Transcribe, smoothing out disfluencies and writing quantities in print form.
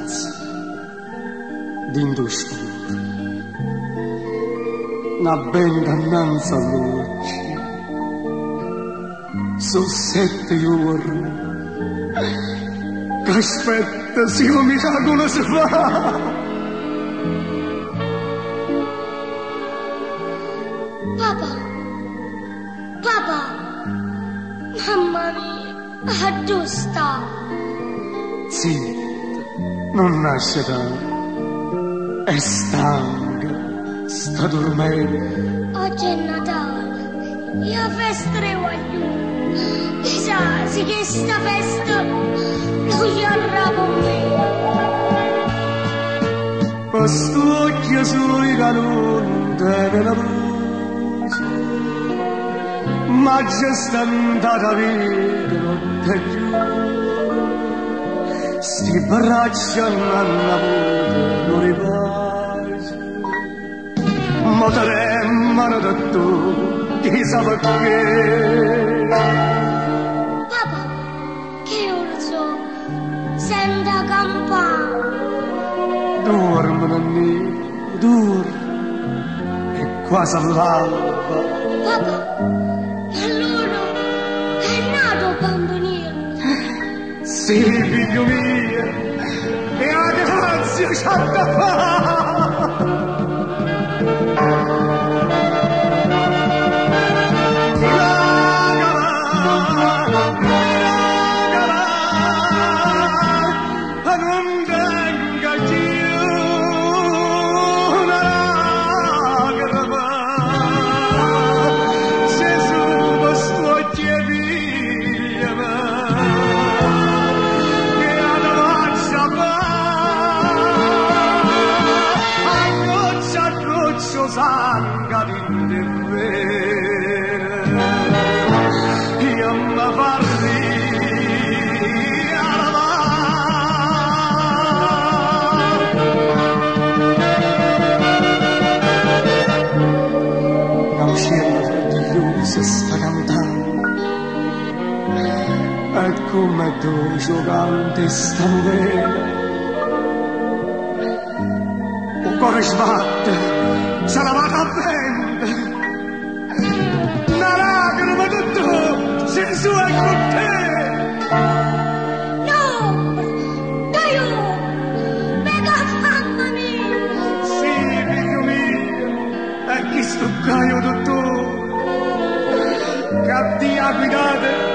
stanza d'industria, una benda annanza luce, su 7 ore che aspetta se un miracolo si fa. Papà, mamma mia, dove sta? Zitto, non nasce da, è stanca, sta dormendo. Oggi è Natale, io festa voglio. Sa, sì che sta festa non gli arra con me. Questo occhio sui canoni della luce, ma già sta andata via notte giù. Sti braccia hanno avuto non ripace, ma tremano da tu, chissà perché. Papà, che urso, senta campana. Dormono nero, e quasi all'alba. Papà, ma loro è nato bambinino. Sì, figlio mio, e la grazia c'ha da fare. Non venga più una lacrima, Gesù questo occhio figlia mia, che alla faccia va, a goccia sangue di vero, io mi farli. Si sta cantando e come tu giocante sta novella un cuore sbatte se la va a prendere una lacrima di tu Gesù è con te. No, io mega mamma mia. Sì, figlio mio, e chi sto caio dottore che ti ha guidato